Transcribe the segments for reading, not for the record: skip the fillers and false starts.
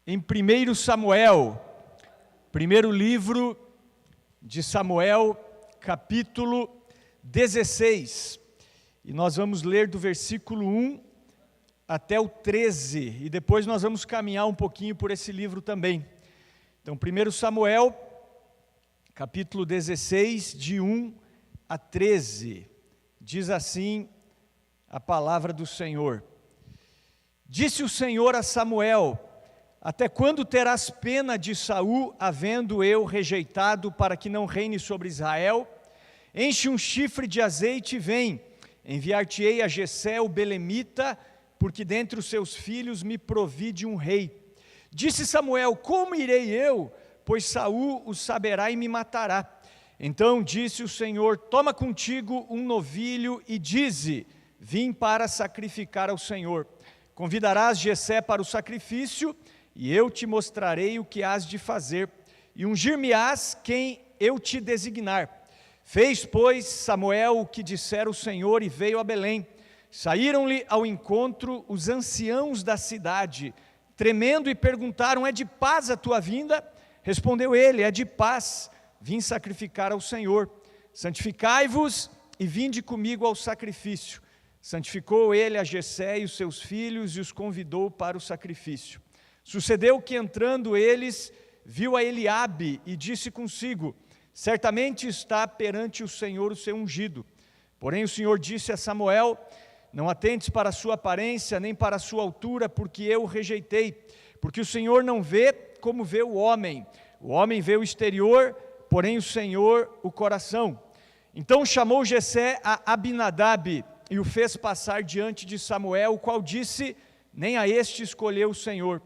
em 1 Samuel, primeiro livro de Samuel, capítulo 16. E nós vamos ler do versículo 1 até o 13. E depois nós vamos caminhar um pouquinho por esse livro também. Então, 1 Samuel, capítulo 16, de 1 a 13. Diz assim a palavra do Senhor. Disse o Senhor a Samuel: até quando terás pena de Saul, havendo eu rejeitado para que não reine sobre Israel? Enche um chifre de azeite e vem. Enviar-te-ei a Jessé o belemita, porque dentre os seus filhos me provi de um rei. Disse Samuel: como irei eu? Pois Saul o saberá e me matará. Então disse o Senhor: toma contigo um novilho e dize: vim para sacrificar ao Senhor. Convidarás Jessé para o sacrifício, e eu te mostrarei o que hás de fazer, e ungir-me-ás quem eu te designar. Fez, pois, Samuel o que dissera o Senhor, e veio a Belém. Saíram-lhe ao encontro os anciãos da cidade, tremendo, e perguntaram: é de paz a tua vinda? Respondeu ele: é de paz, vim sacrificar ao Senhor. Santificai-vos e vinde comigo ao sacrifício. Santificou ele a Jessé e os seus filhos, e os convidou para o sacrifício. Sucedeu que, entrando eles, viu a Eliabe e disse consigo: certamente está perante o Senhor o seu ungido. Porém o Senhor disse a Samuel: não atentes para a sua aparência, nem para a sua altura, porque eu o rejeitei. Porque o Senhor não vê como vê o homem vê o exterior, porém o Senhor o coração. Então chamou Jessé a Abinadab e o fez passar diante de Samuel, o qual disse: nem a este escolheu o Senhor.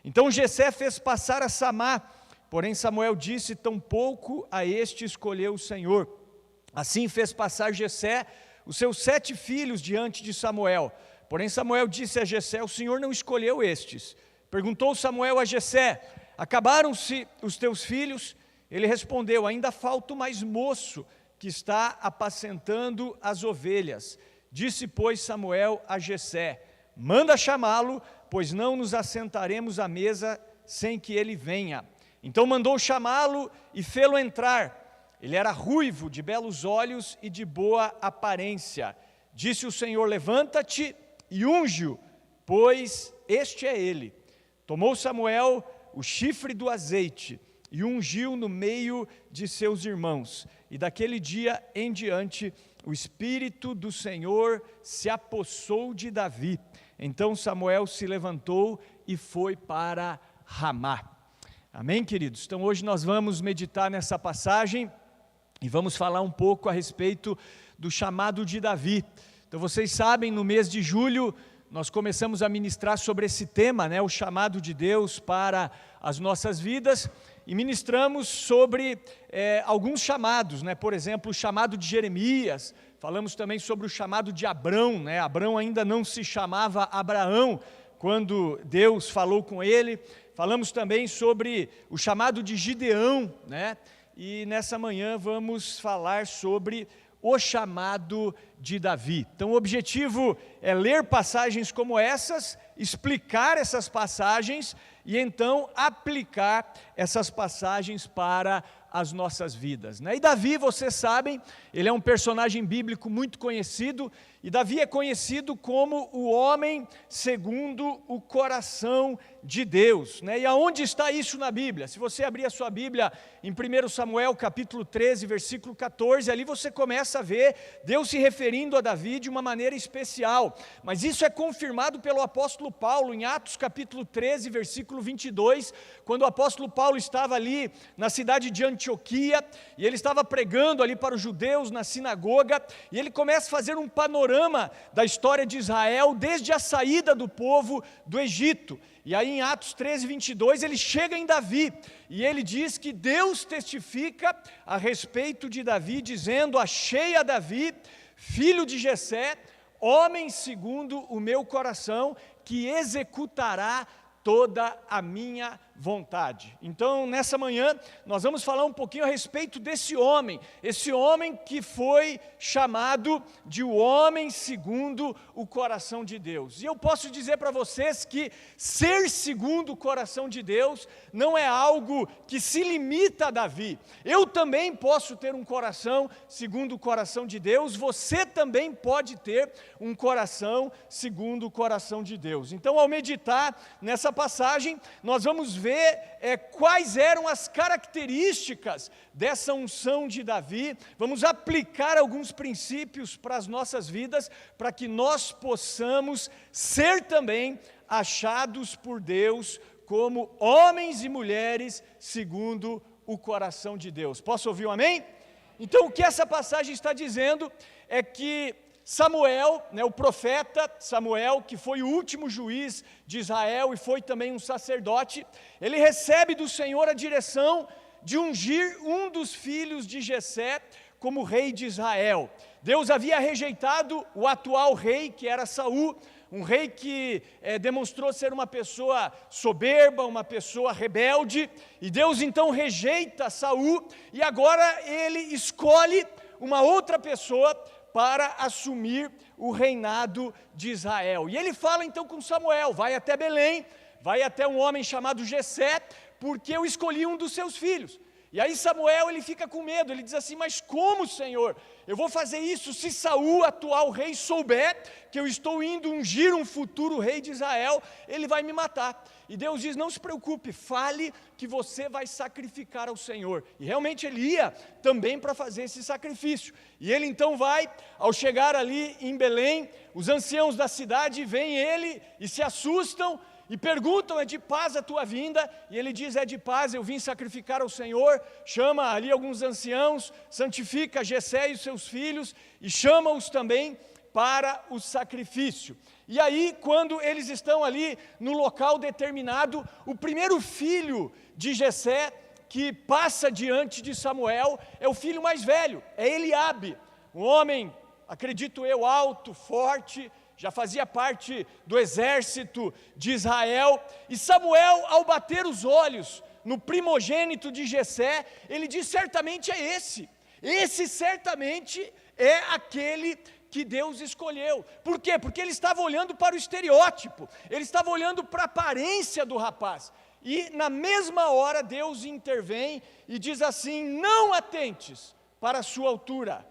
Então Jessé fez passar a Samá, porém Samuel disse: tampouco a este escolheu o Senhor. Assim fez passar Jessé os seus 7 filhos diante de Samuel. Porém Samuel disse a Jessé: o Senhor não escolheu estes. Perguntou Samuel a Jessé: acabaram-se os teus filhos? Ele respondeu: ainda falta o mais moço, que está apacentando as ovelhas. Disse, pois, Samuel a Jessé: manda chamá-lo, pois não nos assentaremos à mesa sem que ele venha. Então mandou chamá-lo e fê-lo entrar. Ele era ruivo, de belos olhos e de boa aparência. Disse o Senhor: levanta-te e unge-o, pois este é ele. Tomou Samuel o chifre do azeite e ungiu no meio de seus irmãos. E daquele dia em diante, o Espírito do Senhor se apossou de Davi. Então Samuel se levantou e foi para Ramá. Amém, queridos? Então hoje nós vamos meditar nessa passagem e vamos falar um pouco a respeito do chamado de Davi. Então vocês sabem, no mês de julho, nós começamos a ministrar sobre esse tema, o chamado de Deus para as nossas vidas, e ministramos sobre alguns chamados, por exemplo, o chamado de Jeremias. Falamos também sobre o chamado de Abrão, Abrão ainda não se chamava Abraão quando Deus falou com ele. Falamos também sobre o chamado de Gideão, e nessa manhã vamos falar sobre o chamado de Davi. Então o objetivo é ler passagens como essas, explicar essas passagens e então aplicar essas passagens para as nossas vidas. E Davi, vocês sabem, ele é um personagem bíblico muito conhecido, e Davi é conhecido como o homem segundo o coração de Deus. E aonde está isso na Bíblia? Se você abrir a sua Bíblia em 1 Samuel capítulo 13, versículo 14, ali você começa a ver Deus se referindo a Davi de uma maneira especial. Mas isso é confirmado pelo apóstolo Paulo em Atos capítulo 13, versículo 22, quando o apóstolo Paulo estava ali na cidade de Antioquia, e ele estava pregando ali para os judeus na sinagoga, e ele começa a fazer um panorama da história de Israel desde a saída do povo do Egito. E aí em Atos 13, 22, ele chega em Davi, e ele diz que Deus testifica a respeito de Davi, dizendo: achei a Davi, filho de Jessé, homem segundo o meu coração, que executará toda a minha vontade. Então, nessa manhã, nós vamos falar um pouquinho a respeito desse homem, esse homem que foi chamado de o homem segundo o coração de Deus. E eu posso dizer para vocês que ser segundo o coração de Deus não é algo que se limita a Davi. Eu também posso ter um coração segundo o coração de Deus, você também pode ter um coração segundo o coração de Deus. Então, ao meditar nessa passagem, nós vamos ver quais eram as características dessa unção de Davi. Vamos aplicar alguns princípios para as nossas vidas, para que nós possamos ser também achados por Deus como homens e mulheres segundo o coração de Deus. Posso ouvir um amém? Então, o que essa passagem está dizendo é que Samuel, o profeta Samuel, que foi o último juiz de Israel e foi também um sacerdote, ele recebe do Senhor a direção de ungir um dos filhos de Jessé como rei de Israel. Deus havia rejeitado o atual rei, que era Saul, um rei que demonstrou ser uma pessoa soberba, uma pessoa rebelde, e Deus então rejeita Saul, e agora ele escolhe uma outra pessoa para assumir o reinado de Israel. E ele fala então com Samuel, vai até Belém, vai até um homem chamado Jessé, porque eu escolhi um dos seus filhos. E aí Samuel, ele fica com medo, ele diz assim, mas como, Senhor? Eu vou fazer isso se Saul, atual rei, souber que eu estou indo ungir um futuro rei de Israel, ele vai me matar. E Deus diz, não se preocupe, fale que você vai sacrificar ao Senhor. E realmente ele ia também para fazer esse sacrifício. E ele então vai, ao chegar ali em Belém, os anciãos da cidade veem ele e se assustam, e perguntam, é de paz a tua vinda? E ele diz, é de paz, eu vim sacrificar ao Senhor. Chama ali alguns anciãos, santifica Jessé e os seus filhos, e chama-os também para o sacrifício. E aí, quando eles estão ali no local determinado, o primeiro filho de Jessé, que passa diante de Samuel, é o filho mais velho, é Eliabe, um homem, acredito eu, alto, forte, já fazia parte do exército de Israel, e Samuel, ao bater os olhos no primogênito de Jessé, ele diz, certamente é esse certamente é aquele que Deus escolheu. Por quê? Porque ele estava olhando para o estereótipo, ele estava olhando para a aparência do rapaz, e na mesma hora Deus intervém e diz assim, não atentes para a sua altura,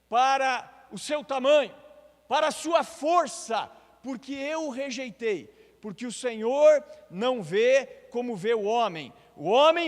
para o seu tamanho, para a sua força, porque eu o rejeitei, porque o Senhor não vê como vê o homem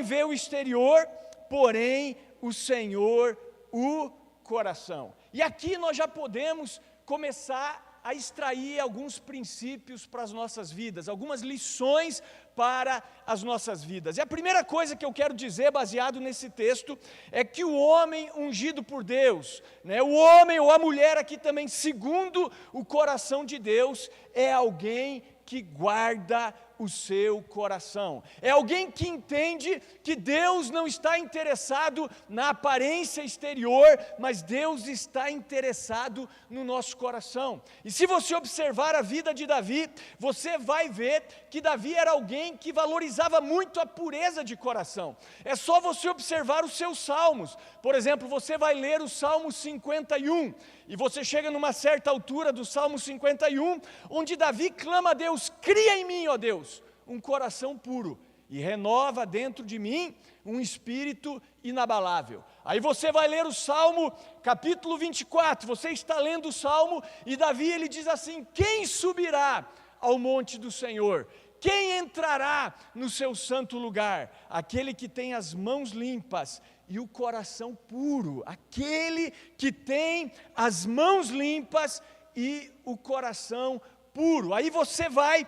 vê o exterior, porém o Senhor o coração. E aqui nós já podemos começar a extrair alguns princípios para as nossas vidas, algumas lições para as nossas vidas. E a primeira coisa que eu quero dizer, baseado nesse texto, é que o homem ungido por Deus, o homem ou a mulher aqui também, segundo o coração de Deus, é alguém que guarda o seu coração. É alguém que entende que Deus não está interessado na aparência exterior, mas Deus está interessado no nosso coração. E se você observar a vida de Davi, você vai ver que Davi era alguém que valorizava muito a pureza de coração. É só você observar os seus salmos. Por exemplo, você vai ler o Salmo 51, e você chega numa certa altura do Salmo 51, onde Davi clama a Deus, cria em mim, ó Deus, um coração puro, e renova dentro de mim um espírito inabalável. Aí você vai ler o Salmo, capítulo 24, você está lendo o Salmo, e Davi ele diz assim, quem subirá ao monte do Senhor? Quem entrará no seu santo lugar? Aquele que tem as mãos limpas e o coração puro, aquele que tem as mãos limpas e o coração puro. Aí você vai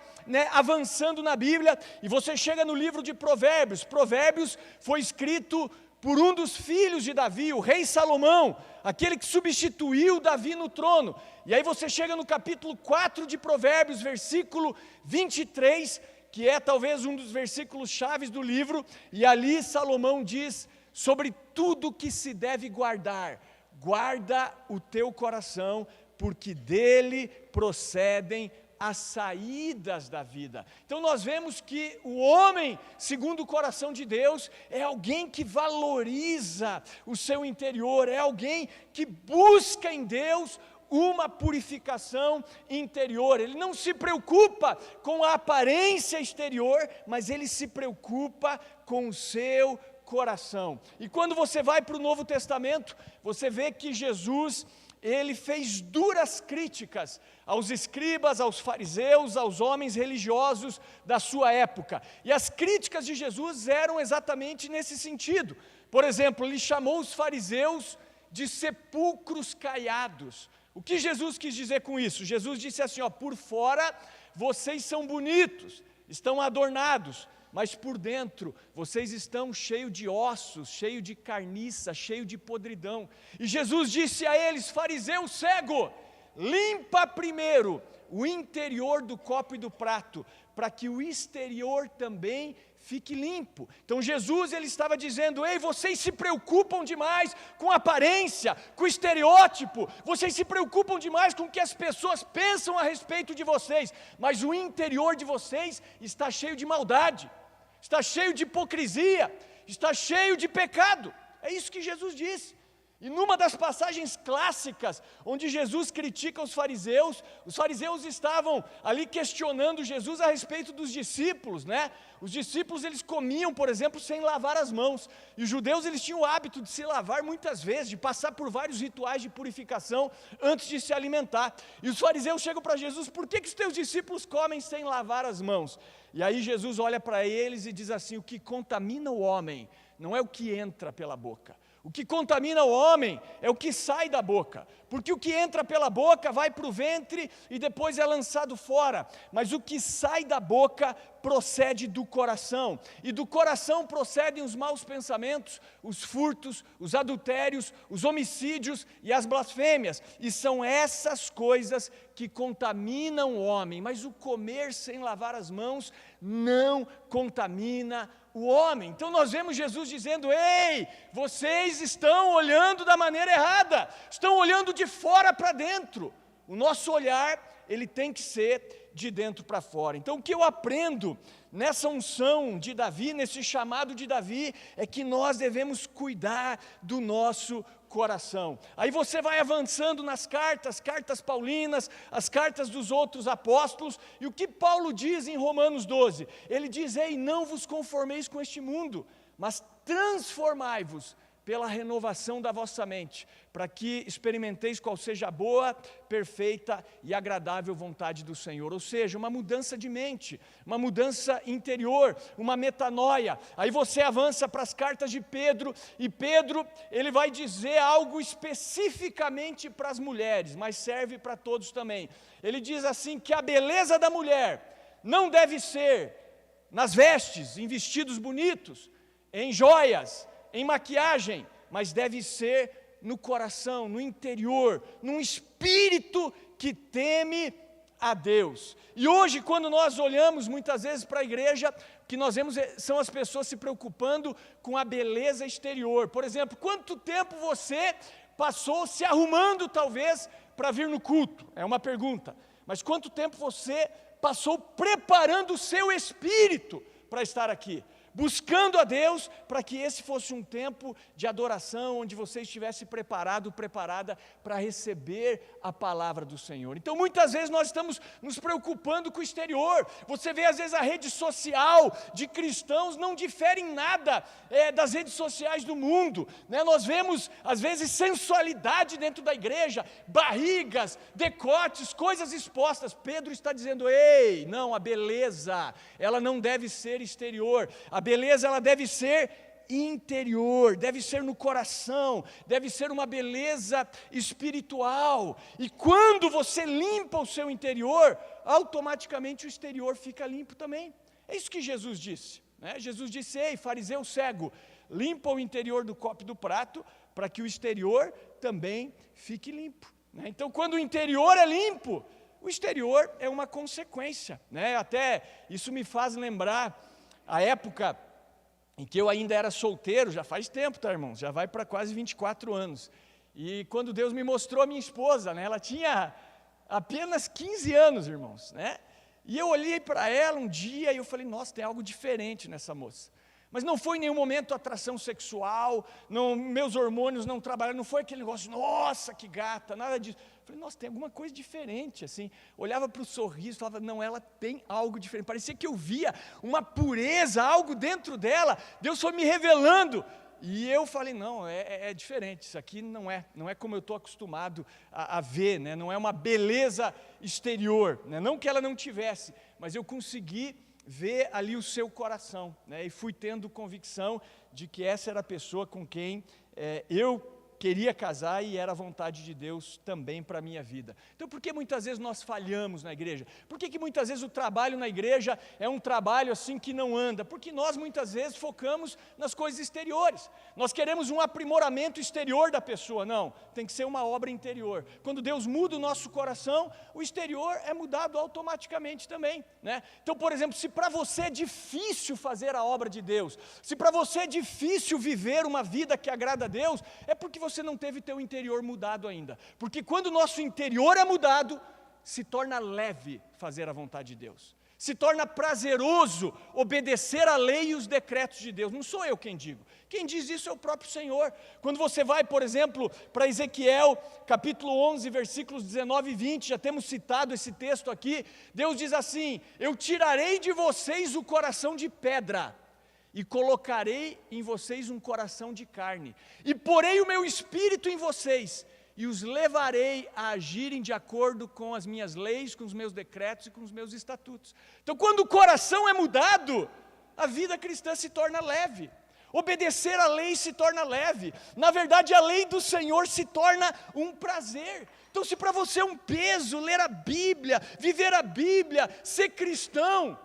avançando na Bíblia e você chega no livro de Provérbios. Provérbios foi escrito por um dos filhos de Davi, o rei Salomão, aquele que substituiu Davi no trono. E aí você chega no capítulo 4 de Provérbios, versículo 23, que é talvez um dos versículos chaves do livro, e ali Salomão diz, sobre tudo que se deve guardar, guarda o teu coração, porque dele procedem as saídas da vida. Então nós vemos que o homem, segundo o coração de Deus, é alguém que valoriza o seu interior, é alguém que busca em Deus uma purificação interior. Ele não se preocupa com a aparência exterior, mas ele se preocupa com o seu coração. E quando você vai para o Novo Testamento, você vê que Jesus, ele fez duras críticas aos escribas, aos fariseus, aos homens religiosos da sua época. E as críticas de Jesus eram exatamente nesse sentido. Por exemplo, ele chamou os fariseus de sepulcros caiados. O que Jesus quis dizer com isso? Jesus disse assim, por fora vocês são bonitos, estão adornados, mas por dentro vocês estão cheios de ossos, cheios de carniça, cheios de podridão. E Jesus disse a eles, fariseu cego, limpa primeiro o interior do copo e do prato, para que o exterior também fique limpo. Então Jesus, ele estava dizendo, ei, vocês se preocupam demais com aparência, com estereótipo, vocês se preocupam demais com o que as pessoas pensam a respeito de vocês, mas o interior de vocês está cheio de maldade, está cheio de hipocrisia, está cheio de pecado. É isso que Jesus disse. E numa das passagens clássicas, onde Jesus critica os fariseus estavam ali questionando Jesus a respeito dos discípulos, né? Os discípulos, eles comiam, por exemplo, sem lavar as mãos. E os judeus, eles tinham o hábito de se lavar muitas vezes, de passar por vários rituais de purificação antes de se alimentar. E os fariseus chegam para Jesus, por que os teus discípulos comem sem lavar as mãos? E aí Jesus olha para eles e diz assim, o que contamina o homem não é o que entra pela boca. O que contamina o homem é o que sai da boca, porque o que entra pela boca vai para o ventre e depois é lançado fora, mas o que sai da boca procede do coração, e do coração procedem os maus pensamentos, os furtos, os adultérios, os homicídios e as blasfêmias, e são essas coisas que contaminam o homem, mas o comer sem lavar as mãos não contamina o homem. Então nós vemos Jesus dizendo, ei, vocês estão olhando da maneira errada, estão olhando de fora para dentro. O nosso olhar, ele tem que ser de dentro para fora. Então o que eu aprendo nessa unção de Davi, nesse chamado de Davi, é que nós devemos cuidar do nosso coração. Aí você vai avançando nas cartas paulinas, as cartas dos outros apóstolos, e o que Paulo diz em Romanos 12? Ele diz, ei, não vos conformeis com este mundo, mas transformai-vos pela renovação da vossa mente, para que experimenteis qual seja a boa, perfeita e agradável vontade do Senhor. Ou seja, uma mudança de mente, uma mudança interior, uma metanoia. Aí você avança para as cartas de Pedro, e Pedro, ele vai dizer algo especificamente para as mulheres, mas serve para todos também. Ele diz assim, que a beleza da mulher não deve ser nas vestes, em vestidos bonitos, em joias, em maquiagem, mas deve ser no coração, no interior, num espírito que teme a Deus. E hoje, quando nós olhamos muitas vezes para a igreja, o que nós vemos são as pessoas se preocupando com a beleza exterior. Por exemplo, quanto tempo você passou se arrumando talvez para vir no culto? É uma pergunta. Mas quanto tempo você passou preparando o seu espírito para estar aqui? Buscando a Deus, para que esse fosse um tempo de adoração, onde você estivesse preparado, preparada para receber a palavra do Senhor. Então muitas vezes nós estamos nos preocupando com o exterior. Você vê às vezes a rede social de cristãos não difere em nada das redes sociais do mundo, né? Nós vemos às vezes sensualidade dentro da igreja, barrigas, decotes, coisas expostas. Pedro está dizendo, ei, não, a beleza, ela não deve ser exterior. A beleza, ela deve ser interior, deve ser no coração, deve ser uma beleza espiritual. E quando você limpa o seu interior, automaticamente o exterior fica limpo também. É isso que Jesus disse, né? Jesus disse, ei, fariseu cego, limpa o interior do copo e do prato, para que o exterior também fique limpo, né? Então quando o interior é limpo, o exterior é uma consequência, né? Até isso me faz lembrar a época em que eu ainda era solteiro, já faz tempo, tá, irmãos? Já vai para quase 24 anos. E quando Deus me mostrou a minha esposa, né? Ela tinha Apenas 15 anos, irmãos, né? E eu olhei para ela um dia e eu falei, nossa, tem algo diferente nessa moça. Mas não foi em nenhum momento atração sexual, não, meus hormônios não trabalharam, não foi aquele negócio, nossa, que gata, nada disso. Eu falei, nossa, tem alguma coisa diferente, assim. Olhava para o sorriso, falava, não, ela tem algo diferente. Parecia que eu via uma pureza, algo dentro dela. Deus foi me revelando. E eu falei, não, é diferente, isso aqui não é como eu estou acostumado a ver, né? Não é uma beleza exterior, né? Não que ela não tivesse, mas eu consegui ver ali o seu coração, né? E fui tendo convicção de que essa era a pessoa com quem eu queria casar e era a vontade de Deus também para a minha vida. Então por que muitas vezes nós falhamos na igreja? Por que muitas vezes o trabalho na igreja é um trabalho assim que não anda? Porque nós muitas vezes focamos nas coisas exteriores. Nós queremos um aprimoramento exterior da pessoa, não, tem que ser uma obra interior. Quando Deus muda o nosso coração, o exterior é mudado automaticamente também, né? Então, por exemplo, se para você é difícil fazer a obra de Deus, se para você é difícil viver uma vida que agrada a Deus, é porque você não teve teu interior mudado ainda. Porque quando o nosso interior é mudado, se torna leve fazer a vontade de Deus. Se torna prazeroso obedecer a lei e os decretos de Deus. Não sou eu quem digo. Quem diz isso é o próprio Senhor. Quando você vai, por exemplo, para Ezequiel, capítulo 11, versículos 19 e 20, já temos citado esse texto aqui, Deus diz assim, eu tirarei de vocês o coração de pedra, e colocarei em vocês um coração de carne, e porei o meu espírito em vocês, e os levarei a agirem de acordo com as minhas leis, com os meus decretos e com os meus estatutos. Então, quando o coração é mudado, a vida cristã se torna leve, obedecer a lei se torna leve, na verdade a lei do Senhor se torna um prazer. Então, se para você é um peso ler a Bíblia, viver a Bíblia, ser cristão,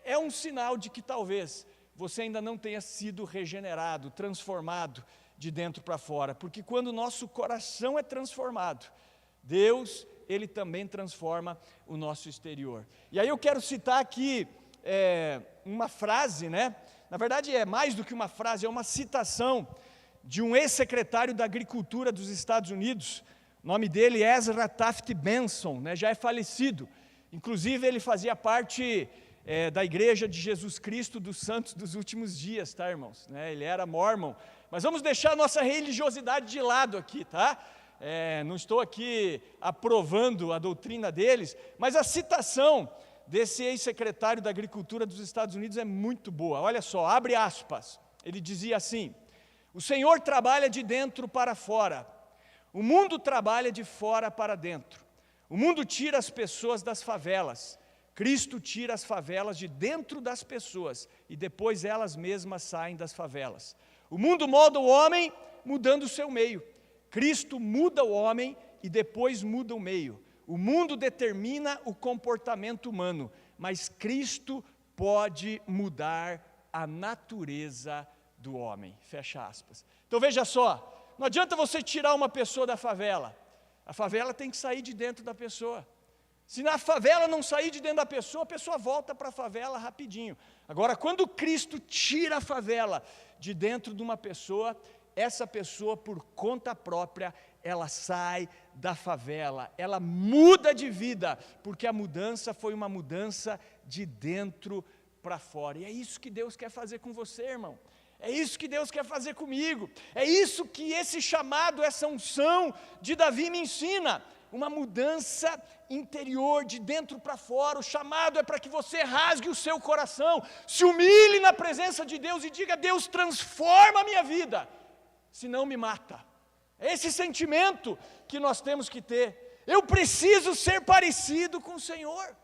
é um sinal de que talvez você ainda não tenha sido regenerado, transformado de dentro para fora, porque quando o nosso coração é transformado, Deus, Ele também transforma o nosso exterior. E aí eu quero citar aqui uma frase, né? Na verdade é mais do que uma frase, é uma citação de um ex-secretário da Agricultura dos Estados Unidos, o nome dele é Ezra Taft Benson, né? Já é falecido, inclusive ele fazia parte da Igreja de Jesus Cristo dos Santos dos Últimos Dias, tá, irmãos? Ele era mormon, mas vamos deixar a nossa religiosidade de lado aqui, tá? Não estou aqui aprovando a doutrina deles, mas a citação desse ex-secretário da Agricultura dos Estados Unidos é muito boa. Olha só, abre aspas, ele dizia assim, o Senhor trabalha de dentro para fora, o mundo trabalha de fora para dentro, o mundo tira as pessoas das favelas, Cristo tira as favelas de dentro das pessoas e depois elas mesmas saem das favelas. O mundo molda o homem mudando o seu meio. Cristo muda o homem e depois muda o meio. O mundo determina o comportamento humano, mas Cristo pode mudar a natureza do homem. Fecha aspas. Então veja só, não adianta você tirar uma pessoa da favela. A favela tem que sair de dentro da pessoa. Se na favela não sair de dentro da pessoa, a pessoa volta para a favela rapidinho. Agora, quando Cristo tira a favela de dentro de uma pessoa, essa pessoa, por conta própria, ela sai da favela, ela muda de vida, porque a mudança foi uma mudança de dentro para fora. E é isso que Deus quer fazer com você, irmão. É isso que Deus quer fazer comigo. É isso que esse chamado, essa unção de Davi me ensina. Uma mudança interior, de dentro para fora. O chamado é para que você rasgue o seu coração, se humilhe na presença de Deus e diga, Deus, transforma a minha vida, senão me mata. É esse sentimento que nós temos que ter. Eu preciso ser parecido com o Senhor.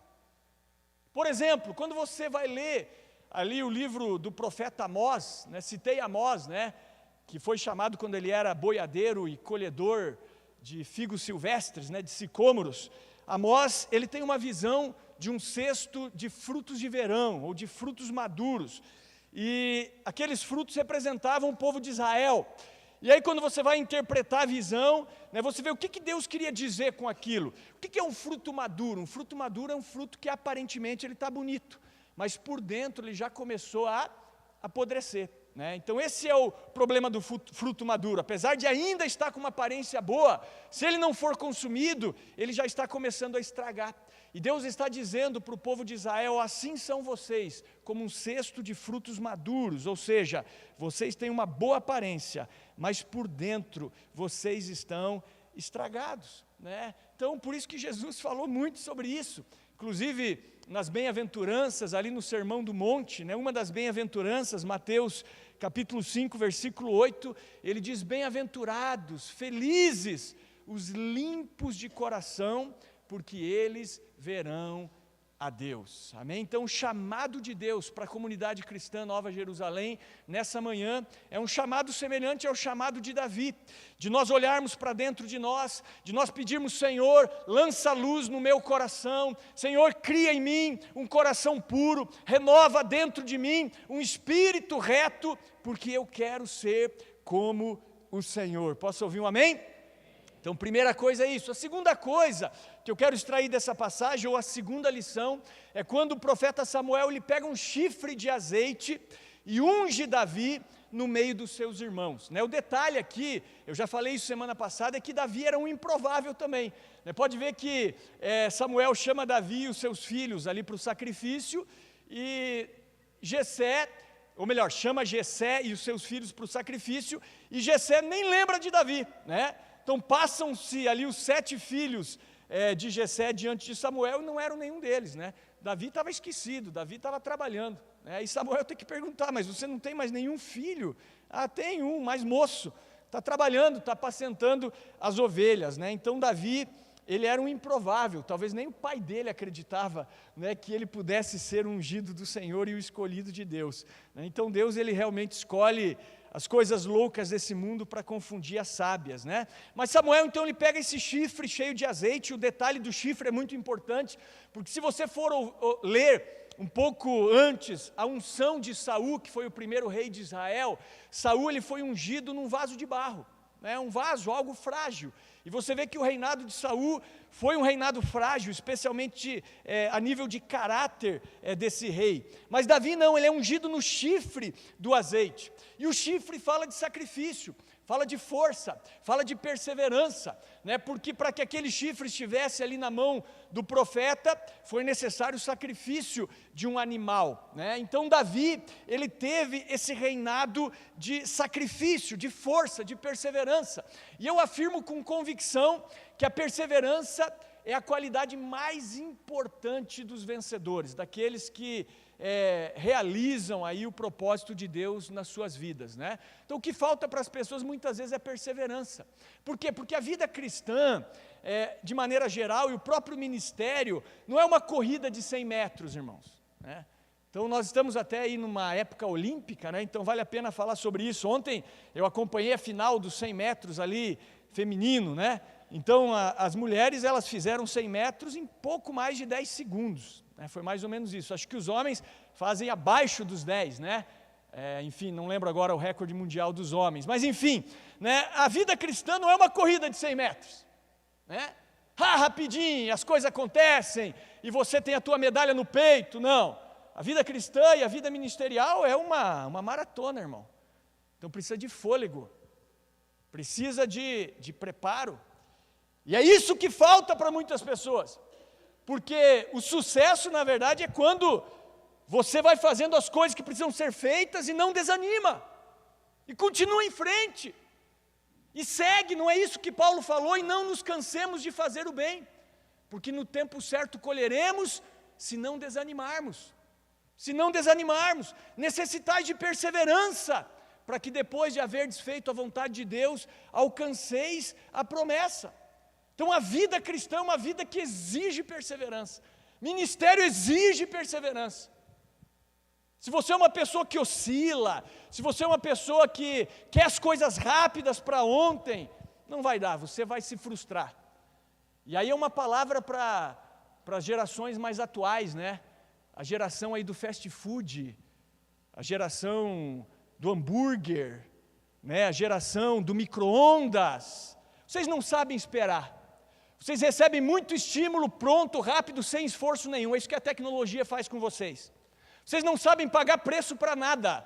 Por exemplo, quando você vai ler ali o livro do profeta Amós, né, citei Amós, né, que foi chamado quando ele era boiadeiro e colhedor de figos silvestres, né, de sicômoros. Amós, ele tem uma visão de um cesto de frutos de verão, ou de frutos maduros, e aqueles frutos representavam o povo de Israel. E aí quando você vai interpretar a visão, né, você vê o que Deus queria dizer com aquilo. O que é um fruto maduro? Um fruto maduro é um fruto que aparentemente ele está bonito, mas por dentro ele já começou a apodrecer. né? Então esse é o problema do fruto maduro. Apesar de ainda estar com uma aparência boa, se ele não for consumido, ele já está começando a estragar. E Deus está dizendo para o povo de Israel: assim são vocês, como um cesto de frutos maduros, ou seja, vocês têm uma boa aparência, mas por dentro vocês estão estragados, né? Então por isso que Jesus falou muito sobre isso, inclusive nas bem-aventuranças, ali no Sermão do Monte, né? Uma das bem-aventuranças, Mateus capítulo 5, versículo 8, ele diz: bem-aventurados, felizes, os limpos de coração, porque eles verão a Deus. Amém? Então o chamado de Deus para a comunidade cristã Nova Jerusalém, nessa manhã, é um chamado semelhante ao chamado de Davi, de nós olharmos para dentro de nós pedirmos: Senhor, lança luz no meu coração, Senhor, cria em mim um coração puro, renova dentro de mim um espírito reto, porque eu quero ser como o Senhor. Posso ouvir um amém? Então, primeira coisa é isso. A segunda coisa que eu quero extrair dessa passagem, ou a segunda lição, é quando o profeta Samuel ele pega um chifre de azeite e unge Davi no meio dos seus irmãos, né? O detalhe aqui, eu já falei isso semana passada, é que Davi era um improvável também, né? Pode ver que Samuel chama Davi e os seus filhos ali para o sacrifício, e Jessé, ou melhor, chama Jessé e os seus filhos para o sacrifício, e Jessé nem lembra de Davi, né? Então passam-se ali os 7 filhos de Jessé diante de Samuel, e não eram nenhum deles, né? Davi estava esquecido, Davi estava trabalhando, né? E Samuel tem que perguntar: mas você não tem mais nenhum filho? Ah, tem um, mais moço, está trabalhando, está apacentando as ovelhas, né? Então Davi, ele era um improvável, talvez nem o pai dele acreditava, né, que ele pudesse ser ungido do Senhor e o escolhido de Deus, né? Então Deus, ele realmente escolhe as coisas loucas desse mundo para confundir as sábias, né? Mas Samuel, então, ele pega esse chifre cheio de azeite. O detalhe do chifre é muito importante, porque se você for ler um pouco antes a unção de Saul, que foi o primeiro rei de Israel, Saul ele foi ungido num vaso de barro, né? Um vaso, algo frágil. E você vê que o reinado de Saul foi um reinado frágil, especialmente a nível de caráter desse rei. Mas Davi não, ele é ungido no chifre do azeite. E o chifre fala de sacrifício, fala de força, fala de perseverança, né? Porque para que aquele chifre estivesse ali na mão do profeta, foi necessário o sacrifício de um animal, né? Então Davi, ele teve esse reinado de sacrifício, de força, de perseverança. E eu afirmo com convicção que a perseverança é a qualidade mais importante dos vencedores, daqueles que realizam aí o propósito de Deus nas suas vidas, né? Então o que falta para as pessoas muitas vezes é perseverança. Por quê? Porque a vida cristã, de maneira geral, e o próprio ministério, não é uma corrida de 100 metros, irmãos, né? Então nós estamos até aí numa época olímpica, né? Então vale a pena falar sobre isso. Ontem eu acompanhei a final dos 100 metros ali, feminino, né? Então as mulheres, elas fizeram 100 metros em pouco mais de 10 segundos, né? Foi mais ou menos isso. Acho que os homens fazem abaixo dos 10, né? Enfim, não lembro agora o recorde mundial dos homens, mas enfim, né? A vida cristã não é uma corrida de 100 metros, né? Rapidinho, as coisas acontecem e você tem a tua medalha no peito. Não, a vida cristã e a vida ministerial é uma maratona, irmão. Então precisa de fôlego, precisa de preparo. E é isso que falta para muitas pessoas, porque o sucesso, na verdade, é quando você vai fazendo as coisas que precisam ser feitas e não desanima, e continua em frente, e segue. Não é isso que Paulo falou: e não nos cansemos de fazer o bem, porque no tempo certo colheremos, se não desanimarmos. Se não desanimarmos, necessitais de perseverança, para que depois de haverdes feito a vontade de Deus, alcanceis a promessa. Então a vida cristã é uma vida que exige perseverança. Ministério exige perseverança. Se você é uma pessoa que oscila, se você é uma pessoa que quer as coisas rápidas para ontem, não vai dar, você vai se frustrar. E aí é uma palavra para as gerações mais atuais, né? A geração aí do fast food, a geração do hambúrguer, né? A geração do micro-ondas. Vocês não sabem esperar. Vocês recebem muito estímulo pronto, rápido, sem esforço nenhum. É isso que a tecnologia faz com vocês. Vocês não sabem pagar preço para nada.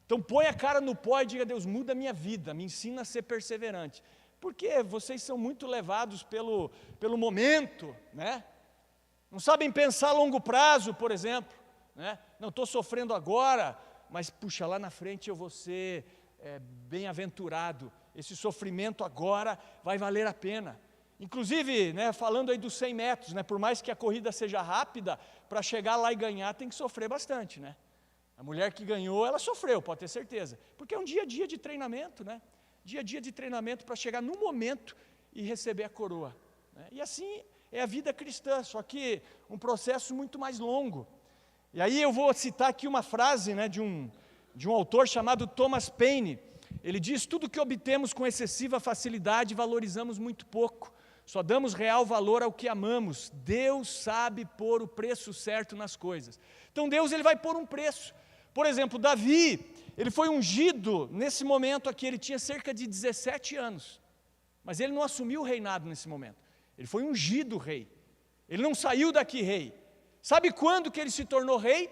Então põe a cara no pó e diga: Deus, muda a minha vida, me ensina a ser perseverante. Porque vocês são muito levados pelo momento, né? Não sabem pensar a longo prazo, por exemplo, né? Não, estou sofrendo agora, mas puxa, lá na frente eu vou ser bem-aventurado. Esse sofrimento agora vai valer a pena. Inclusive, né, falando aí dos 100 metros, né, por mais que a corrida seja rápida, para chegar lá e ganhar tem que sofrer bastante, né? A mulher que ganhou, ela sofreu, pode ter certeza, porque é um dia a dia de treinamento, né? Dia a dia de treinamento para chegar no momento e receber a coroa, né? E assim é a vida cristã, só que um processo muito mais longo. E aí eu vou citar aqui uma frase, né, de um autor chamado Thomas Paine. Ele diz: tudo que obtemos com excessiva facilidade valorizamos muito pouco. Só damos real valor ao que amamos. Deus sabe pôr o preço certo nas coisas. Então Deus, ele vai pôr um preço. Por exemplo, Davi, ele foi ungido nesse momento aqui, ele tinha cerca de 17 anos. Mas ele não assumiu o reinado nesse momento. Ele foi ungido rei. Ele não saiu daqui rei. Sabe quando que ele se tornou rei?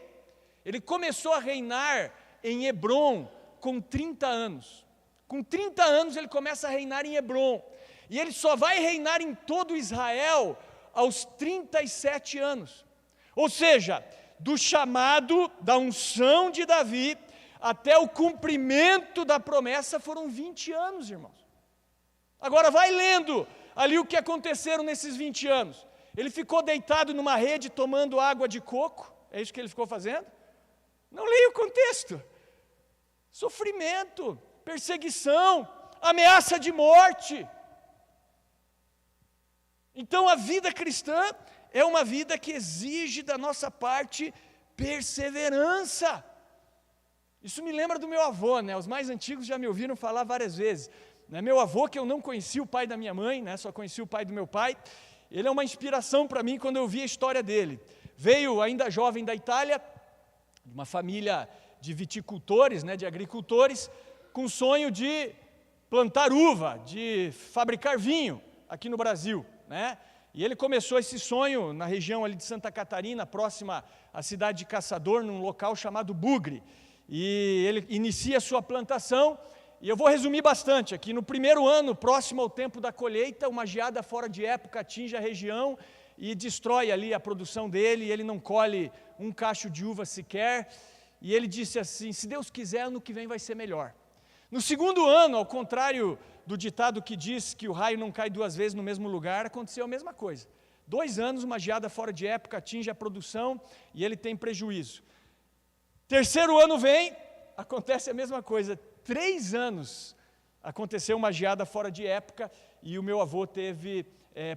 Ele começou a reinar em Hebrom com 30 anos. Com 30 anos ele começa a reinar em Hebrom. E ele só vai reinar em todo Israel aos 37 anos. Ou seja, do chamado, da unção de Davi, até o cumprimento da promessa foram 20 anos, irmãos. Agora vai lendo ali o que aconteceram nesses 20 anos. Ele ficou deitado numa rede tomando água de coco, é isso que ele ficou fazendo? Não leia o contexto. Sofrimento, perseguição, ameaça de morte. Então a vida cristã é uma vida que exige da nossa parte perseverança. Isso me lembra do meu avô, né? Os mais antigos já me ouviram falar várias vezes. Meu avô, que eu não conhecia o pai da minha mãe, né? Só conhecia o pai do meu pai, ele é uma inspiração para mim quando eu vi a história dele. Veio ainda jovem da Itália, de uma família de viticultores, né? De agricultores, com o sonho de plantar uva, de fabricar vinho aqui no Brasil, né? E ele começou esse sonho na região ali de Santa Catarina, próxima à cidade de Caçador, num local chamado Bugre. E ele inicia a sua plantação, e eu vou resumir bastante aqui. No primeiro ano, próximo ao tempo da colheita, uma geada fora de época atinge a região e destrói ali a produção dele, e ele não colhe um cacho de uva sequer. E ele disse assim: se Deus quiser, ano que vem vai ser melhor. No segundo ano, ao contrário do ditado que diz que o raio não cai duas vezes no mesmo lugar, aconteceu a mesma coisa. 2 anos, uma geada fora de época atinge a produção e ele tem prejuízo. Terceiro ano vem, acontece a mesma coisa. 3 anos, aconteceu uma geada fora de época e o meu avô teve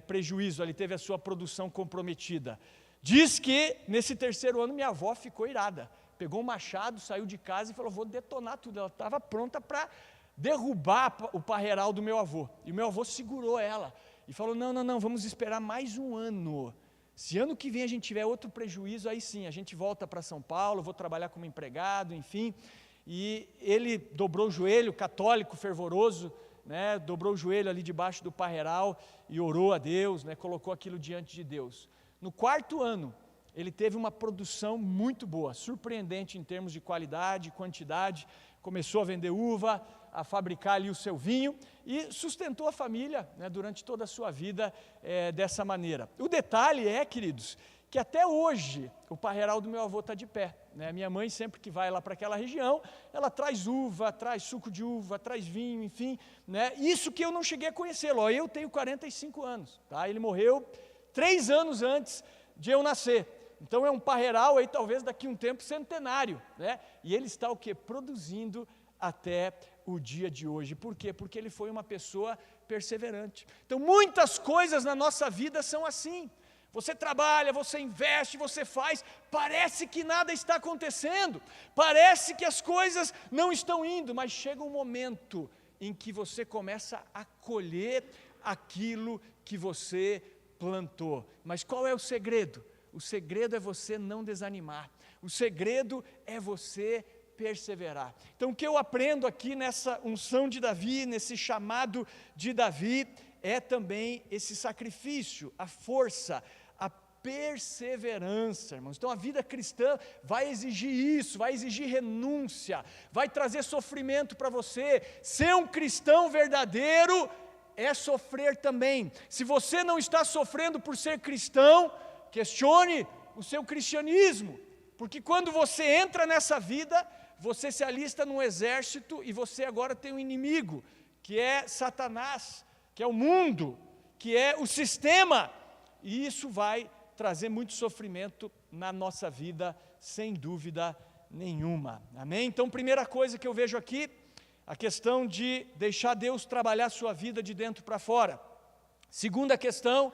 prejuízo, ele teve a sua produção comprometida. Diz que nesse terceiro ano minha avó ficou irada. Pegou um machado, saiu de casa e falou: vou detonar tudo. Ela estava pronta para derrubar o parreiral do meu avô. E o meu avô segurou ela e falou: não, vamos esperar mais um ano. Se ano que vem a gente tiver outro prejuízo, aí sim, a gente volta para São Paulo, vou trabalhar como empregado, enfim. E ele dobrou o joelho, católico, fervoroso, né, dobrou o joelho ali debaixo do parreiral e orou a Deus, né, colocou aquilo diante de Deus. No 4º ano, ele teve uma produção muito boa, surpreendente em termos de qualidade, quantidade, começou a vender uva, a fabricar ali o seu vinho e sustentou a família, né, durante toda a sua vida dessa maneira. O detalhe é, queridos, que até hoje o parreiral do meu avô está de pé, né? Minha mãe sempre que vai lá para aquela região, ela traz uva, traz suco de uva, traz vinho, enfim, né? Isso que eu não cheguei a conhecê-lo. Eu tenho 45 anos, tá? Ele morreu 3 anos antes de eu nascer. Então é um parreiral aí talvez daqui a um tempo centenário, né? E ele está o quê? Produzindo até o dia de hoje. Por quê? Porque ele foi uma pessoa perseverante. Então muitas coisas na nossa vida são assim. Você trabalha, você investe, você faz, parece que nada está acontecendo, parece que as coisas não estão indo, mas chega um momento em que você começa a colher aquilo que você plantou. Mas qual é o segredo? O segredo é você não desanimar, o segredo é você perseverar. Então o que eu aprendo aqui nessa unção de Davi, nesse chamado de Davi, é também esse sacrifício, a força, a perseverança, irmãos. Então a vida cristã vai exigir isso, vai exigir renúncia, vai trazer sofrimento para você. Ser um cristão verdadeiro é sofrer também. Se você não está sofrendo por ser cristão, questione o seu cristianismo, porque quando você entra nessa vida, você se alista num exército e você agora tem um inimigo, que é Satanás, que é o mundo, que é o sistema, e isso vai trazer muito sofrimento na nossa vida, sem dúvida nenhuma. Amém? Então, primeira coisa que eu vejo aqui, a questão de deixar Deus trabalhar a sua vida de dentro para fora. Segunda questão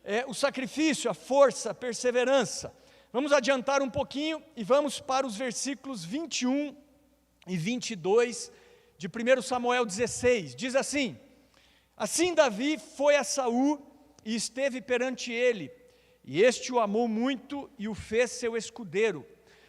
é o sacrifício, a força, a perseverança. Vamos adiantar um pouquinho e vamos para os versículos 21 e 22 de 1 Samuel 16. Diz assim: assim Davi foi a Saul e esteve perante ele, e este o amou muito e o fez seu escudeiro.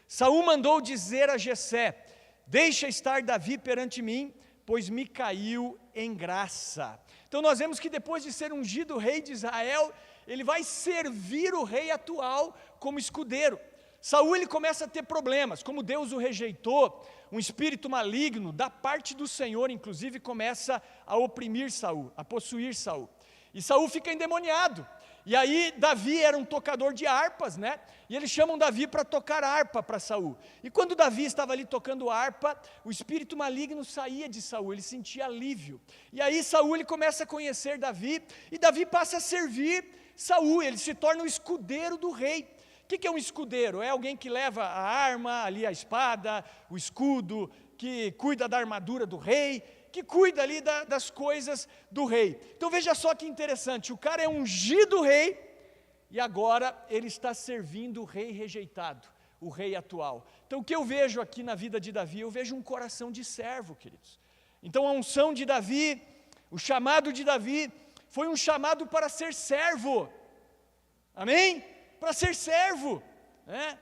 Saul mandou dizer a Jessé: deixa estar Davi perante mim, pois me caiu em graça. Então nós vemos que depois de ser ungido rei de Israel, ele vai servir o rei atual como escudeiro. Saul ele começa a ter problemas, como Deus o rejeitou, um espírito maligno da parte do Senhor, inclusive, começa a oprimir Saul, a possuir Saul. E Saul fica endemoniado. E aí Davi era um tocador de harpas, né? E eles chamam Davi para tocar harpa para Saul. E quando Davi estava ali tocando harpa, o espírito maligno saía de Saul, ele sentia alívio. E aí Saul ele começa a conhecer Davi, e Davi passa a servir Saul, ele se torna o escudeiro do rei. O que é um escudeiro? É alguém que leva a arma, ali a espada, o escudo, que cuida da armadura do rei, que cuida ali das coisas do rei. Então veja só que interessante, o cara é ungido rei, e agora ele está servindo o rei rejeitado, o rei atual. Então o que eu vejo aqui na vida de Davi? Eu vejo um coração de servo, queridos. Então a unção de Davi, o chamado de Davi, foi um chamado para ser servo, amém? Para ser servo, né?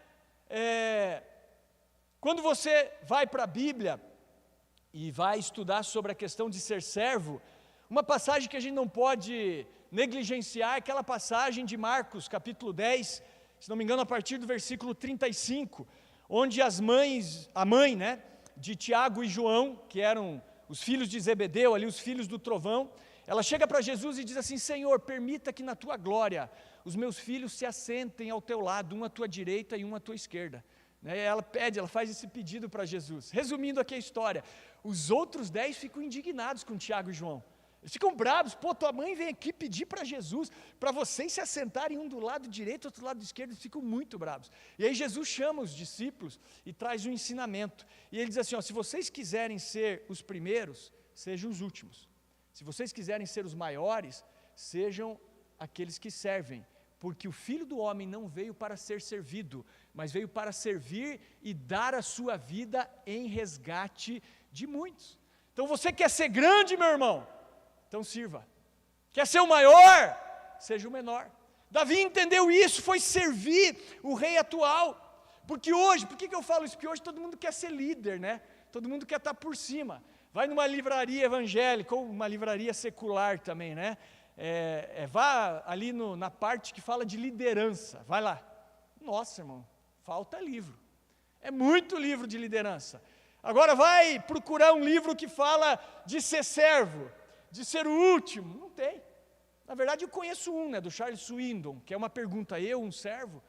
Quando você vai para a Bíblia e vai estudar sobre a questão de ser servo, uma passagem que a gente não pode negligenciar é aquela passagem de Marcos, capítulo 10, se não me engano, a partir do versículo 35, onde a mãe, né, de Tiago e João, que eram os filhos de Zebedeu, ali os filhos do trovão, ela chega para Jesus e diz assim: Senhor, permita que na tua glória os meus filhos se assentem ao teu lado, um à tua direita e um à tua esquerda. Ela faz esse pedido para Jesus. Resumindo aqui a história, os outros 10 ficam indignados com Tiago e João. Eles ficam bravos: pô, tua mãe vem aqui pedir para Jesus, para vocês se assentarem um do lado direito, outro do lado esquerdo. Eles ficam muito bravos. E aí Jesus chama os discípulos e traz um ensinamento. E ele diz assim: ó, se vocês quiserem ser os primeiros, sejam os últimos. Se vocês quiserem ser os maiores, sejam aqueles que servem. Porque o Filho do Homem não veio para ser servido, mas veio para servir e dar a sua vida em resgate de muitos. Então você quer ser grande, meu irmão? Então sirva. Quer ser o maior? Seja o menor. Davi entendeu isso, foi servir o rei atual. Porque hoje, por que eu falo isso? Porque hoje todo mundo quer ser líder, né? Todo mundo quer estar por cima. Vai numa livraria evangélica ou uma livraria secular também, né? Vá ali na parte que fala de liderança, vai lá. Nossa, irmão, falta livro. É muito livro de liderança. Agora vai procurar um livro que fala de ser servo, de ser o último. Não tem. Na verdade eu conheço um, né, do Charles Swindoll, que é uma pergunta: eu, um servo?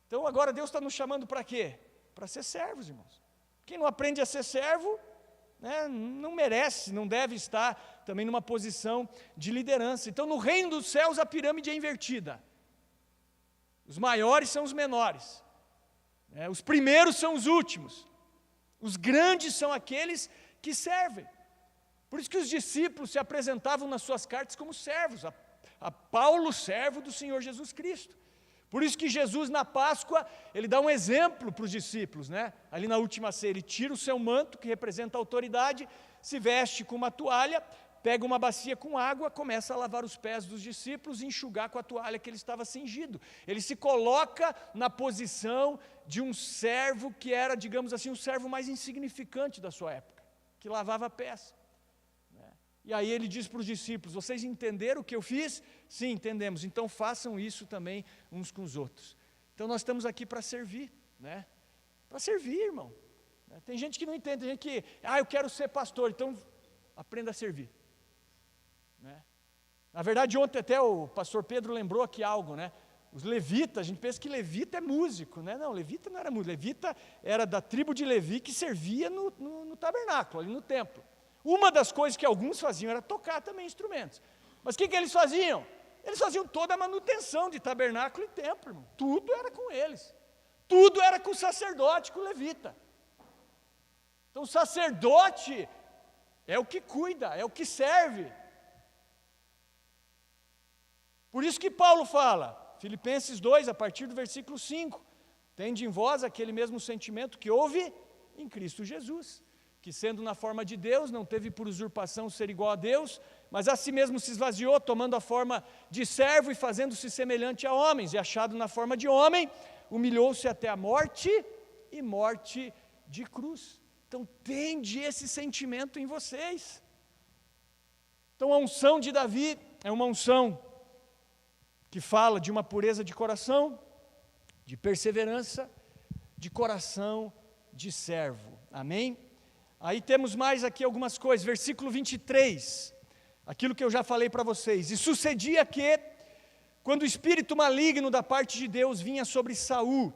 Então agora Deus está nos chamando para quê? Para ser servos, irmãos. Quem não aprende a ser servo, não merece, não deve estar também numa posição de liderança. Então no reino dos céus a pirâmide é invertida. Os maiores são os menores, os primeiros são os últimos, os grandes são aqueles que servem. Por isso que os discípulos se apresentavam nas suas cartas como servos, a Paulo, servo do Senhor Jesus Cristo. Por isso que Jesus na Páscoa, ele dá um exemplo para os discípulos, né? Ali na última ceia, ele tira o seu manto, que representa a autoridade, se veste com uma toalha, pega uma bacia com água, começa a lavar os pés dos discípulos e enxugar com a toalha que ele estava cingido. Ele se coloca na posição de um servo que era, digamos assim, o servo mais insignificante da sua época, que lavava pés. E aí ele diz para os discípulos: vocês entenderam o que eu fiz? Sim, entendemos. Então façam isso também uns com os outros. Então nós estamos aqui para servir, né? Para servir, irmão. Tem gente que não entende, tem gente que, eu quero ser pastor, então aprenda a servir, né? Na verdade, ontem até o pastor Pedro lembrou aqui algo, né? Os levitas, a gente pensa que levita é músico, né? Não, levita não era músico, levita era da tribo de Levi que servia no tabernáculo, ali no templo. Uma das coisas que alguns faziam era tocar também instrumentos. Mas o que eles faziam? Eles faziam toda a manutenção de tabernáculo e templo, irmão. Tudo era com eles. Tudo era com o sacerdote, com o levita. Então o sacerdote é o que cuida, é o que serve. Por isso que Paulo fala, Filipenses 2, a partir do versículo 5, tende em vós aquele mesmo sentimento que houve em Cristo Jesus, que sendo na forma de Deus, não teve por usurpação ser igual a Deus, mas a si mesmo se esvaziou, tomando a forma de servo e fazendo-se semelhante a homens, e achado na forma de homem, humilhou-se até a morte, e morte de cruz. Então tende esse sentimento em vocês. Então a unção de Davi é uma unção que fala de uma pureza de coração, de perseverança, de coração de servo. Amém? Aí temos mais aqui algumas coisas, versículo 23, aquilo que eu já falei para vocês. E sucedia que, quando o espírito maligno da parte de Deus vinha sobre Saul,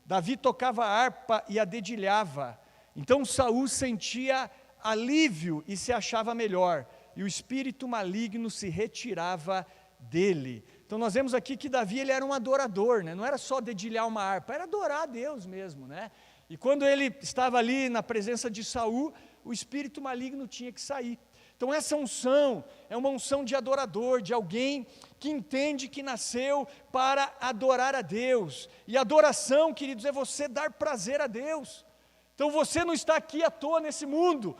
Davi tocava a harpa e a dedilhava. Então Saul sentia alívio e se achava melhor, e o espírito maligno se retirava dele. Então nós vemos aqui que Davi ele era um adorador, né? Não era só dedilhar uma harpa, era adorar a Deus mesmo, né? E quando ele estava ali na presença de Saul, o espírito maligno tinha que sair. Então essa unção é uma unção de adorador, de alguém que entende que nasceu para adorar a Deus. E adoração, queridos, é você dar prazer a Deus. Então você não está aqui à toa nesse mundo.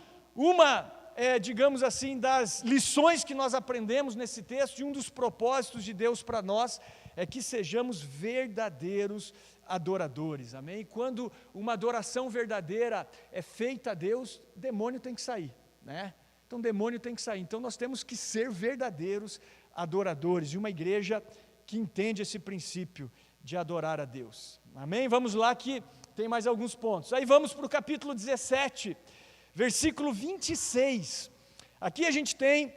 Digamos assim, das lições que nós aprendemos nesse texto, e um dos propósitos de Deus para nós, é que sejamos verdadeiros adoradores, amém? Quando uma adoração verdadeira é feita a Deus, demônio tem que sair, né? Então demônio tem que sair, então nós temos que ser verdadeiros adoradores, e uma igreja que entende esse princípio de adorar a Deus, amém? Vamos lá que tem mais alguns pontos, aí vamos para o capítulo 17, versículo 26, aqui a gente tem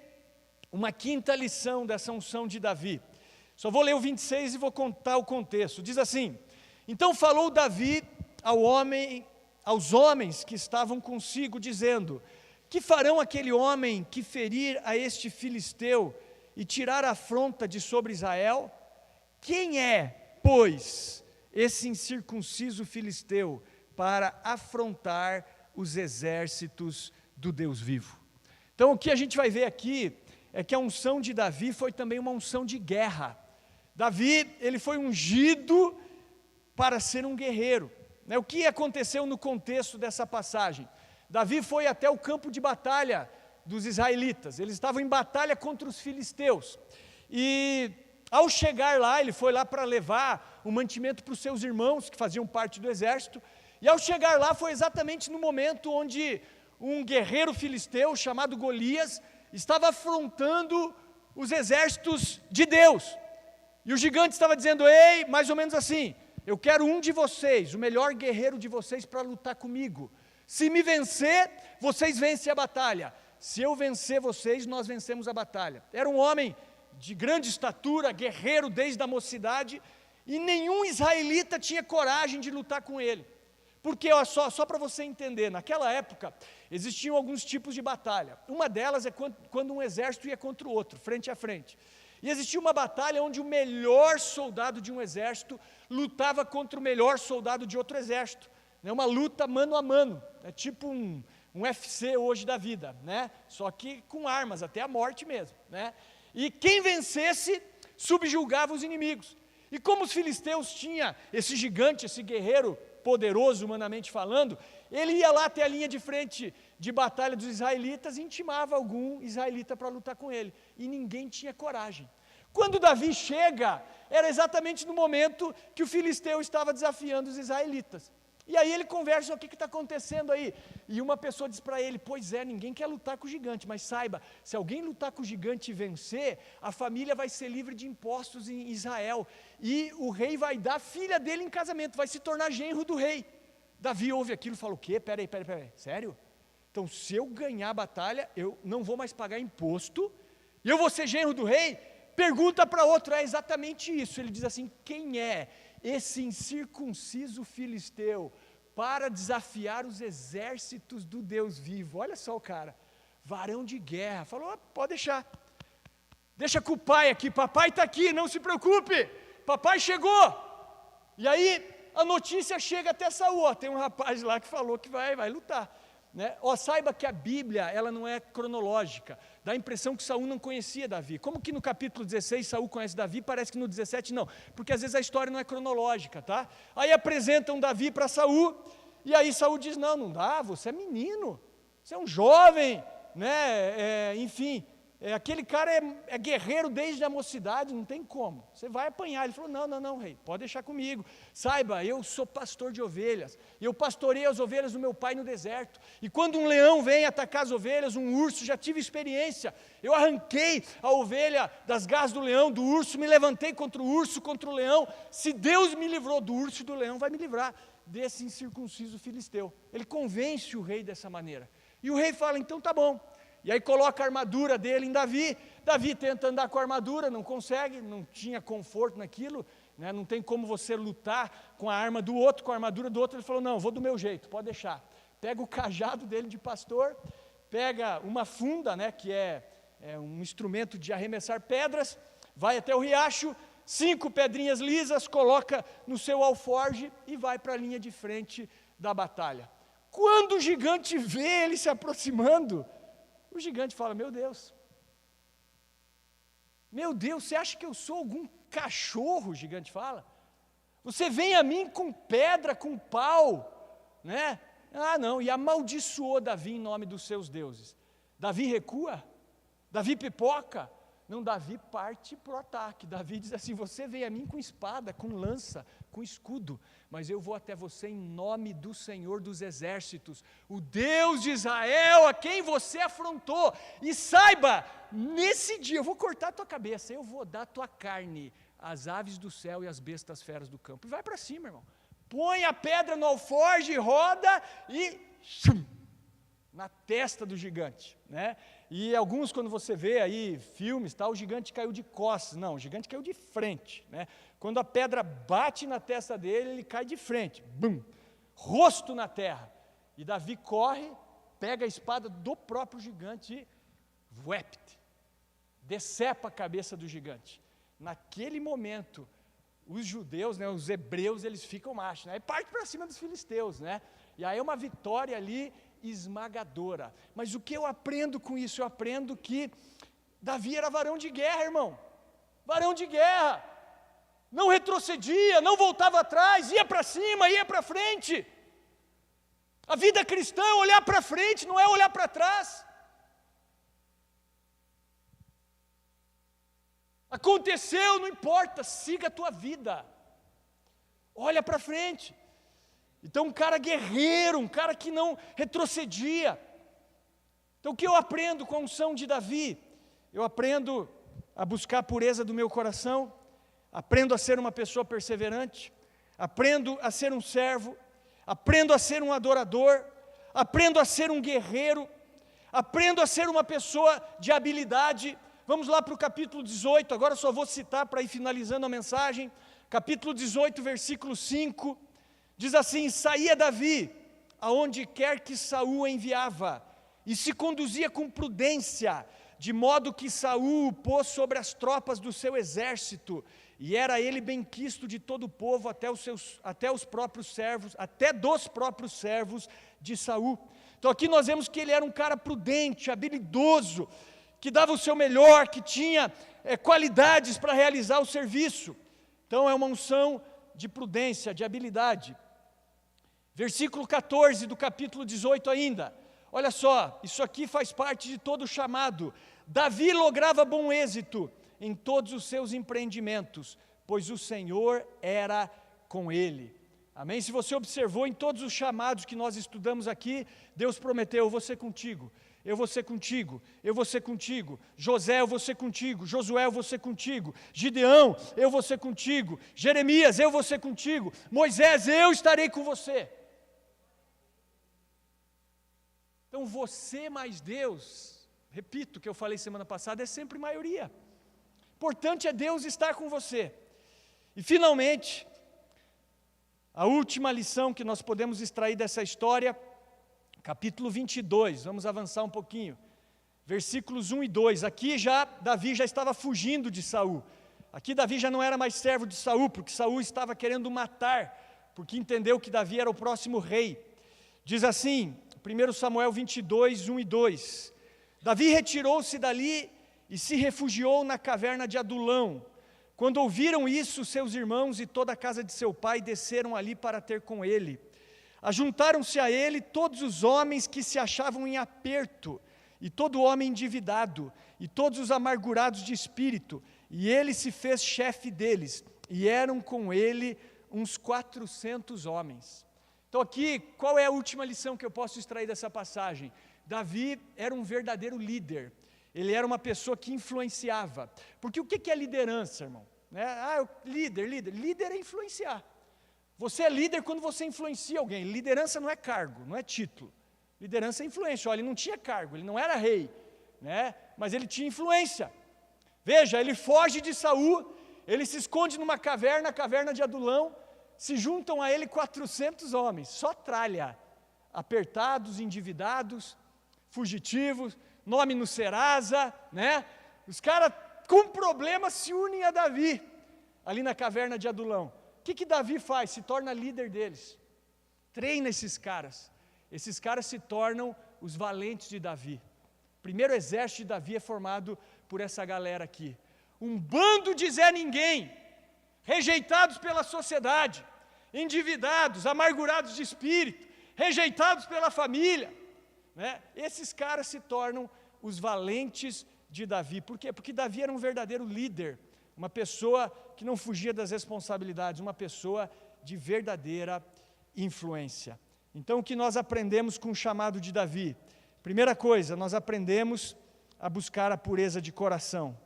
uma quinta lição dessa unção de Davi. Só vou ler o 26 e vou contar o contexto. Diz assim: então falou Davi aos homens que estavam consigo, dizendo: que farão aquele homem que ferir a este filisteu e tirar a afronta de sobre Israel? Quem é, pois, esse incircunciso filisteu para afrontar os exércitos do Deus vivo? Então o que a gente vai ver aqui é que a unção de Davi foi também uma unção de guerra. Davi, ele foi ungido para ser um guerreiro, né? O que aconteceu no contexto dessa passagem? Davi foi até o campo de batalha dos israelitas, eles estavam em batalha contra os filisteus, e ao chegar lá, ele foi lá para levar o mantimento para os seus irmãos, que faziam parte do exército, e ao chegar lá foi exatamente no momento onde um guerreiro filisteu chamado Golias estava afrontando os exércitos de Deus, e o gigante estava dizendo: ei, mais ou menos assim, eu quero um de vocês, o melhor guerreiro de vocês para lutar comigo. Se me vencer, vocês vencem a batalha. Se eu vencer vocês, nós vencemos a batalha. Era um homem de grande estatura, guerreiro desde a mocidade, e nenhum israelita tinha coragem de lutar com ele. Porque, olha só para você entender, naquela época existiam alguns tipos de batalha. Uma delas é quando um exército ia contra o outro, frente a frente. E existia uma batalha onde o melhor soldado de um exército lutava contra o melhor soldado de outro exército. É uma luta mano a mano, é tipo um UFC hoje da vida, né? Só que com armas, até a morte mesmo, né? E quem vencesse subjugava os inimigos. E como os filisteus tinham esse gigante, esse guerreiro poderoso humanamente falando, ele ia lá até a linha de frente de batalha dos israelitas e intimava algum israelita para lutar com ele, e ninguém tinha coragem. Quando Davi chega, era exatamente no momento que o filisteu estava desafiando os israelitas. E aí ele conversa, o que está acontecendo aí? E uma pessoa diz para ele, pois é, ninguém quer lutar com o gigante, mas saiba, se alguém lutar com o gigante e vencer, a família vai ser livre de impostos em Israel, e o rei vai dar a filha dele em casamento, vai se tornar genro do rei. Davi ouve aquilo e fala, o quê? Peraí, sério? Então se eu ganhar a batalha, eu não vou mais pagar imposto, e eu vou ser genro do rei? Pergunta para outro, é exatamente isso, ele diz assim, quem é esse incircunciso filisteu para desafiar os exércitos do Deus vivo? Olha só o cara, varão de guerra, falou, pode deixar, deixa com o pai aqui, papai está aqui, não se preocupe, papai chegou. E aí a notícia chega até Saul, tem um rapaz lá que falou que vai lutar. Né? Saiba que a Bíblia ela não é cronológica, dá a impressão que Saul não conhecia Davi. Como que no capítulo 16 Saul conhece Davi, parece que no 17 não, porque às vezes a história não é cronológica, tá? Aí apresentam Davi para Saul, e aí Saul diz, não dá, você é menino, você é um jovem, né? Enfim, aquele cara é guerreiro desde a mocidade, não tem como, você vai apanhar. Ele falou, não rei, pode deixar comigo, saiba, eu sou pastor de ovelhas, e eu pastorei as ovelhas do meu pai no deserto, e quando um leão vem atacar as ovelhas, um urso, já tive experiência, eu arranquei a ovelha das garras do leão, do urso, me levantei contra o urso, contra o leão. Se Deus me livrou do urso e do leão, vai me livrar desse incircunciso filisteu. Ele convence o rei dessa maneira, e o rei fala, então tá bom. E aí coloca a armadura dele em Davi, Davi tenta andar com a armadura, não consegue, não tinha conforto naquilo, né? Não tem como você lutar com a arma do outro, com a armadura do outro. Ele falou, não, vou do meu jeito, pode deixar. Pega o cajado dele de pastor, pega uma funda, né, que é um instrumento de arremessar pedras, vai até o riacho, 5 pedrinhas lisas, coloca no seu alforge e vai para a linha de frente da batalha. Quando o gigante vê ele se aproximando, o gigante fala, meu Deus, você acha que eu sou algum cachorro? O gigante fala, você vem a mim com pedra, com pau, né? Não, e amaldiçoou Davi em nome dos seus deuses. Davi recua? Davi pipoca? Não, Davi parte para o ataque. Davi diz assim, você vem a mim com espada, com lança, com escudo, mas eu vou até você em nome do Senhor dos exércitos, o Deus de Israel, a quem você afrontou. E saiba, nesse dia eu vou cortar a tua cabeça, eu vou dar a tua carne às aves do céu e às bestas feras do campo. E vai para cima, irmão. Põe a pedra no alforge, roda e na testa do gigante, né? E alguns, quando você vê aí filmes, o gigante caiu de costas. Não, o gigante caiu de frente, né? Quando a pedra bate na testa dele, ele cai de frente, bum, rosto na terra. E Davi corre, pega a espada do próprio gigante e decepa a cabeça do gigante. Naquele momento, os judeus, né, os hebreus, eles ficam machos, né? E parte para cima dos filisteus, né? E aí é uma vitória ali esmagadora. Mas o que eu aprendo com isso? Eu aprendo que Davi era varão de guerra, irmão. Varão de guerra. Não retrocedia, não voltava atrás, ia para cima, ia para frente. A vida cristã é olhar para frente, não é olhar para trás. Aconteceu, não importa, siga a tua vida. Olha para frente. Então, um cara guerreiro, um cara que não retrocedia. Então, o que eu aprendo com a unção de Davi? Eu aprendo a buscar a pureza do meu coração, aprendo a ser uma pessoa perseverante, aprendo a ser um servo, aprendo a ser um adorador, aprendo a ser um guerreiro, aprendo a ser uma pessoa de habilidade. Vamos lá para o capítulo 18, agora só vou citar para ir finalizando a mensagem. Capítulo 18, versículo 5. Diz assim, saía Davi, aonde quer que Saul enviava, e se conduzia com prudência, de modo que Saul o pôs sobre as tropas do seu exército, e era ele benquisto de todo o povo, até dos próprios servos de Saul. Então aqui nós vemos que ele era um cara prudente, habilidoso, que dava o seu melhor, que tinha qualidades para realizar o serviço. Então é uma unção de prudência, de habilidade. Versículo 14 do capítulo 18 ainda, olha só, isso aqui faz parte de todo o chamado. Davi lograva bom êxito em todos os seus empreendimentos, pois o Senhor era com ele. Amém? Se você observou em todos os chamados que nós estudamos aqui, Deus prometeu: eu vou ser contigo, eu vou ser contigo, eu vou ser contigo. José, eu vou ser contigo. Josué, eu vou ser contigo. Gideão, eu vou ser contigo. Jeremias, eu vou ser contigo. Moisés, eu estarei com você. Então você mais Deus, repito o que eu falei semana passada, é sempre maioria. Importante é Deus estar com você. E finalmente, a última lição que nós podemos extrair dessa história, capítulo 22, vamos avançar um pouquinho, versículos 1 e 2, aqui Davi já estava fugindo de Saul, aqui Davi já não era mais servo de Saul, porque Saul estava querendo matar, porque entendeu que Davi era o próximo rei. Diz assim, 1 Samuel 22, 1 e 2, Davi retirou-se dali e se refugiou na caverna de Adulão. Quando ouviram isso, seus irmãos e toda a casa de seu pai desceram ali para ter com ele. Ajuntaram-se a ele todos os homens que se achavam em aperto, e todo homem endividado, e todos os amargurados de espírito, e ele se fez chefe deles, e eram com ele uns 400 homens. Então aqui, qual é a última lição que eu posso extrair dessa passagem? Davi era um verdadeiro líder. Ele era uma pessoa que influenciava. Porque o que é liderança, irmão? Líder é influenciar. Você é líder quando você influencia alguém. Liderança não é cargo, não é título. Liderança é influência. Olha, ele não tinha cargo, ele não era rei, né? Mas ele tinha influência. Veja, ele foge de Saul, ele se esconde numa caverna, a caverna de Adulão, se juntam a ele 400 homens, só tralha, apertados, endividados, fugitivos, nome no Serasa, né? Os caras com problemas se unem a Davi, ali na caverna de Adulão. O que Davi faz? Se torna líder deles, treina esses caras se tornam os valentes de Davi. O primeiro exército de Davi é formado por essa galera aqui, um bando de Zé Ninguém, rejeitados pela sociedade, endividados, amargurados de espírito, rejeitados pela família, né? Esses caras se tornam os valentes de Davi. Por quê? Porque Davi era um verdadeiro líder, uma pessoa que não fugia das responsabilidades, uma pessoa de verdadeira influência. Então, o que nós aprendemos com o chamado de Davi? Primeira coisa, nós aprendemos a buscar a pureza de coração.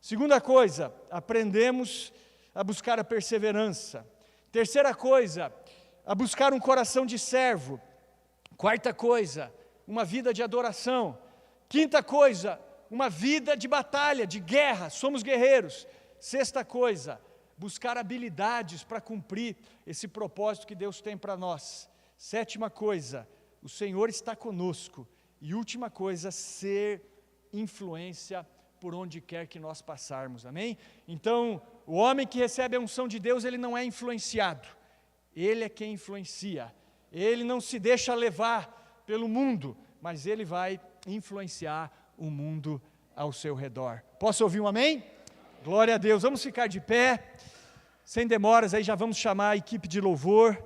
Segunda coisa, aprendemos a buscar a perseverança. Terceira coisa, a buscar um coração de servo. Quarta coisa, uma vida de adoração. Quinta coisa, uma vida de batalha, de guerra, somos guerreiros. Sexta coisa, buscar habilidades para cumprir esse propósito que Deus tem para nós. Sétima coisa, o Senhor está conosco. E última coisa, ser influência por onde quer que nós passarmos, amém? Então, o homem que recebe a unção de Deus, ele não é influenciado, ele é quem influencia. Ele não se deixa levar pelo mundo, mas ele vai influenciar o mundo ao seu redor. Posso ouvir um amém? Glória a Deus. Vamos ficar de pé, sem demoras, aí já vamos chamar a equipe de louvor.